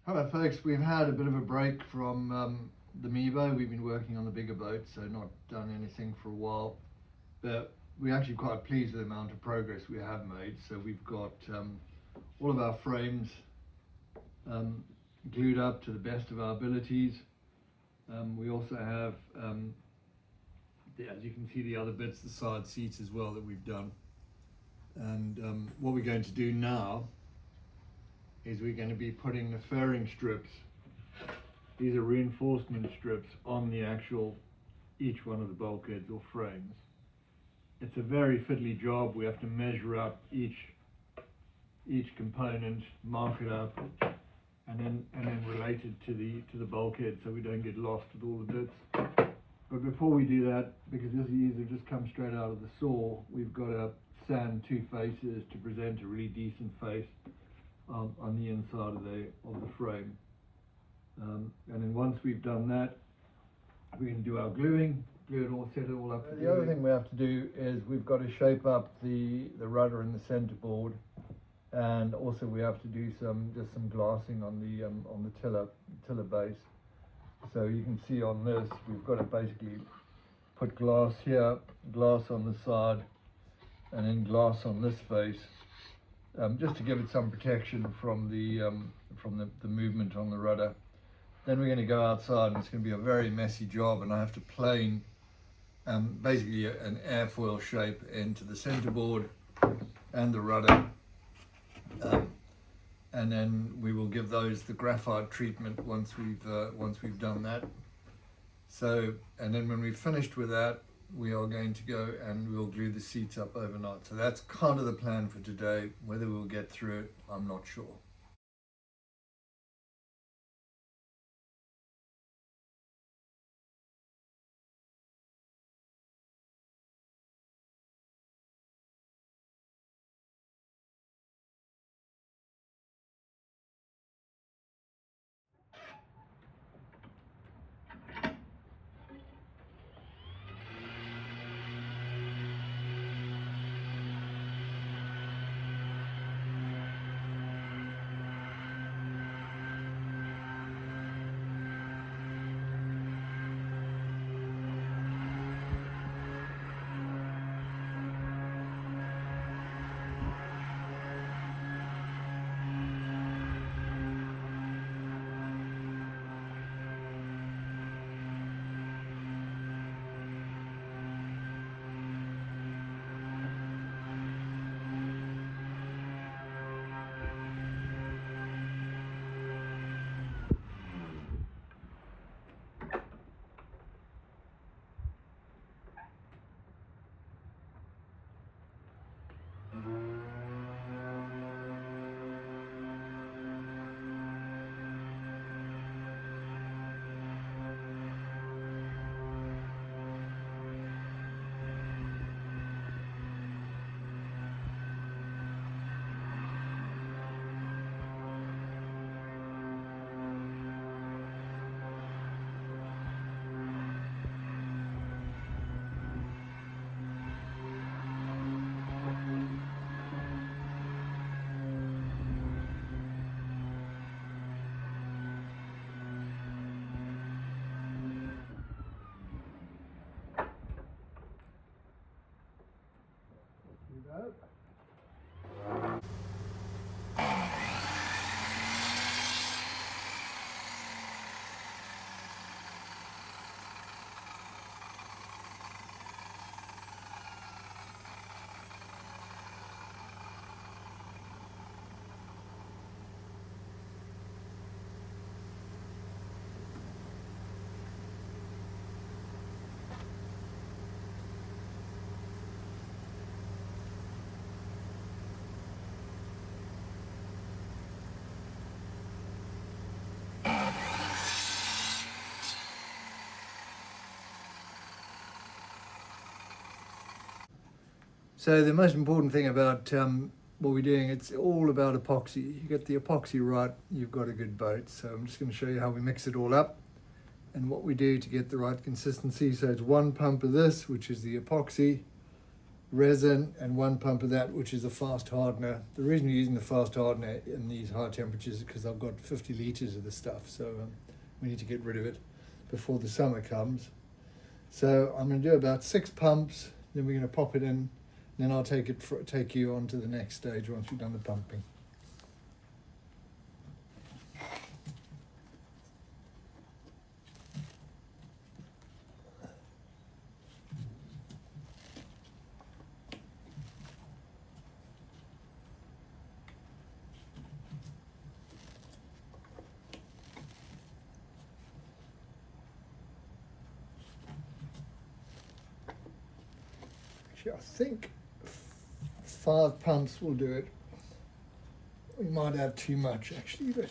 Hello folks, we've had a bit of a break from the Mebo. We've been working on the bigger boat, so not done anything for a while, but we're actually quite pleased with the amount of progress we have made. So we've got all of our frames glued up to the best of our abilities. We also have, as you can see, the other bits, the side seats as well that we've done. And what we're going to do now is we're going to be putting the fairing strips, these are reinforcement strips, on the actual, each one of the bulkheads or frames. It's a very fiddly job. We have to measure up each component, mark it up, and then relate it to the bulkhead so we don't get lost with all the bits. But before we do that, because these have just come straight out of the saw, we've got to sand two faces to present a really decent face on the inside of the frame. And then once we've done that, we're going to do our gluing, glue it all, set it all up. The other thing we have to do is we've got to shape up the rudder and the centerboard, and also we have to do just some glassing on the tiller base. So you can see on this, we've got to basically put glass here, glass on the side, and then glass on this face. Just to give it some protection from the movement on the rudder. Then we're going to go outside, and it's going to be a very messy job, and I have to plane basically an airfoil shape into the centerboard and the rudder, and then we will give those the graphite treatment once we've done that. So, and then when we've finished with that, we are going to go and we'll glue the seats up overnight. So that's kind of the plan for today. Whether we'll get through it, I'm not sure. So the most important thing about what we're doing, it's all about epoxy. You get the epoxy right, you've got a good boat. So I'm just going to show you how we mix it all up and what we do to get the right consistency. So it's one pump of this, which is the epoxy, resin and 1 pump of that, which is a fast hardener. The reason we're using the fast hardener in these high temperatures is because I've got 50 litres of the stuff, so we need to get rid of it before the summer comes. So I'm going to do about 6 pumps, then we're going to pop it in, then I'll take you on to the next stage once we've done the pumping. Actually, I think 5 pumps will do it. We might have too much actually, but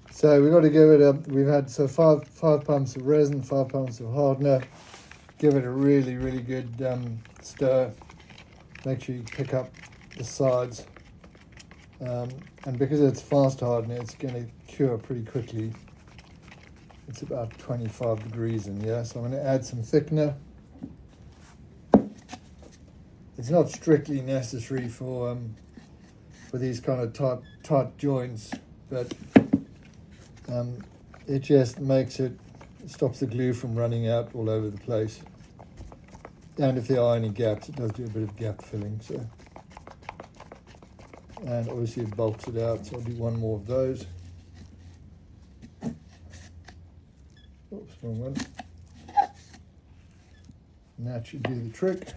so we've got to give it a, we've had so five pumps of resin, 5 pumps of hardener. Give it a really good stir. Make sure you pick up the sides, and because it's fast hardener, it's going to cure pretty quickly. It's about 25 degrees in here, so I'm going to add some thickener. It's not strictly necessary for these kind of tight joints, but it just makes it stops the glue from running out all over the place. And if there are any gaps, it does do a bit of gap filling. So, and obviously it bulks it out. So I'll do 1 more of those. Oops, wrong one. And that should do the trick.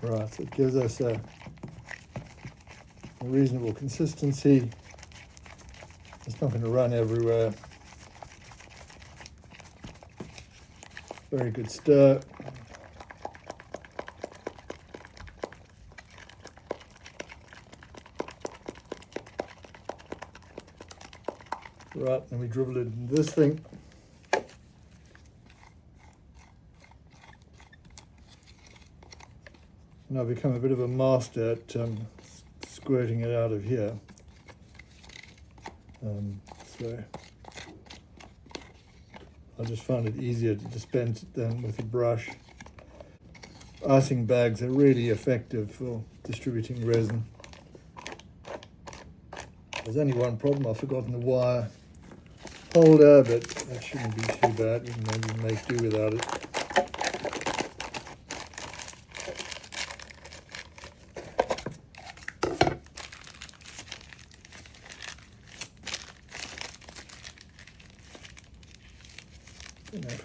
Right, so it gives us a reasonable consistency. It's not going to run everywhere. Very good stir. Right, and we dribble it in this thing. And I've become a bit of a master at squirting it out of here. So I just find it easier to dispense it then with a brush. Icing bags are really effective for distributing resin. There's only one problem, I've forgotten the wire holder, but that shouldn't be too bad. You can maybe make do without it.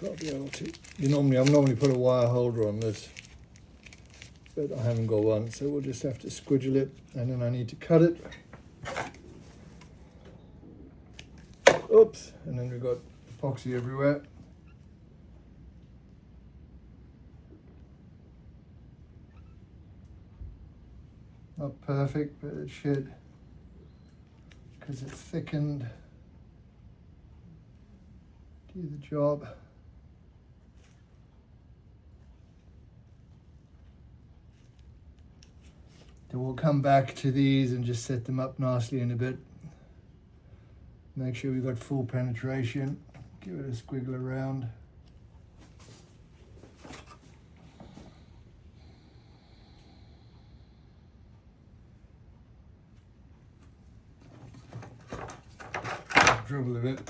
I'll be able to. I normally put a wire holder on this, but I haven't got one, so we'll just have to squidgle it, and then I need to cut it. Oops, and then we've got epoxy everywhere. Not perfect, but it should, because it's thickened, do the job. Then we'll come back to these and just set them up nicely in a bit. Make sure we've got full penetration. Give it a squiggle around. Dribble a bit.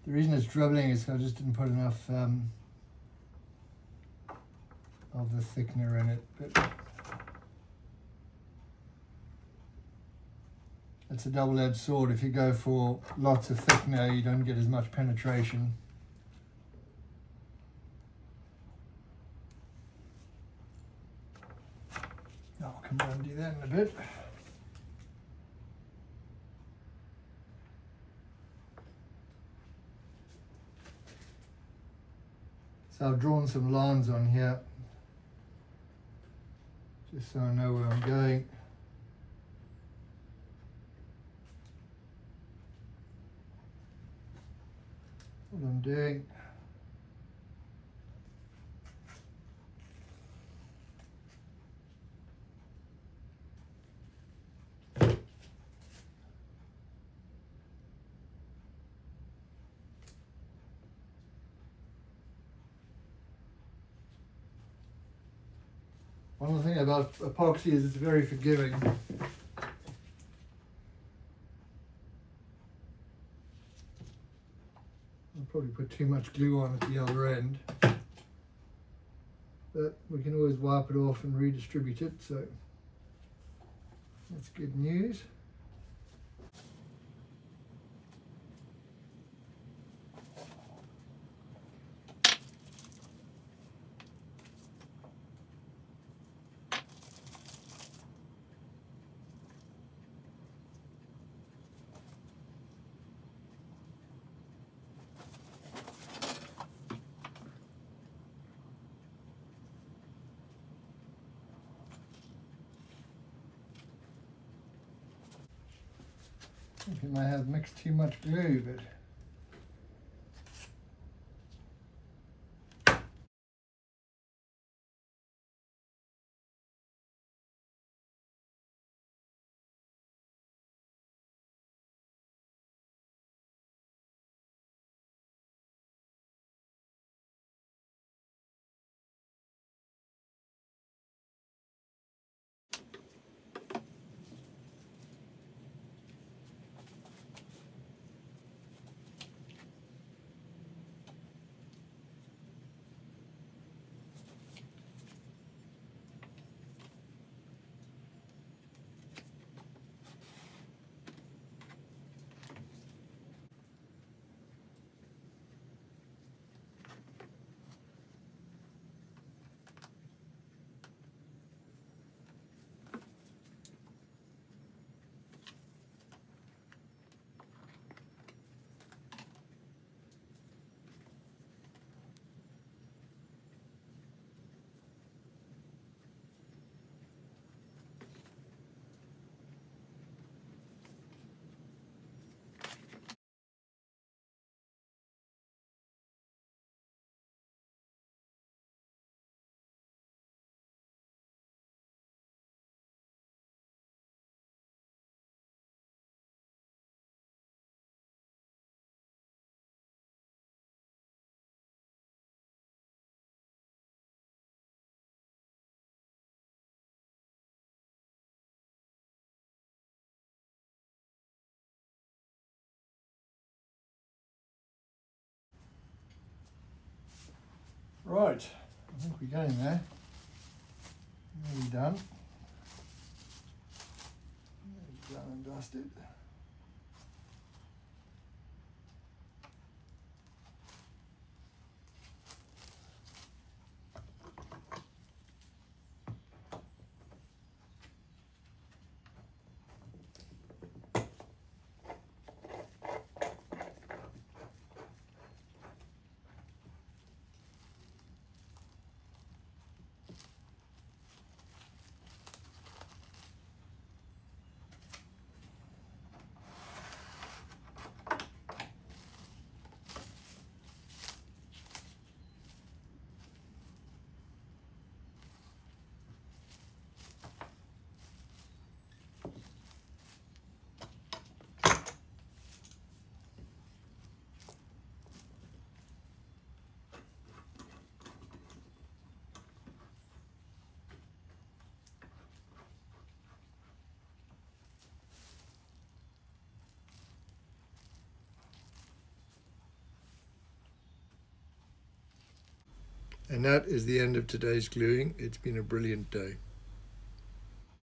The reason it's dribbling is I just didn't put enough of the thickener in it. But it's a double-edged sword. If you go for lots of thickener, you don't get as much penetration. I'll come down and do that in a bit. So I've drawn some lines on here, just so I know where I'm going. What I'm doing. One thing about epoxy is it's very forgiving. I'll probably put too much glue on at the other end, but we can always wipe it off and redistribute it, so that's good news. I think I may have mixed too much glue, but right, I think we're going there. Nearly done. Done and dusted. And that is the end of today's gluing. It's been a brilliant day.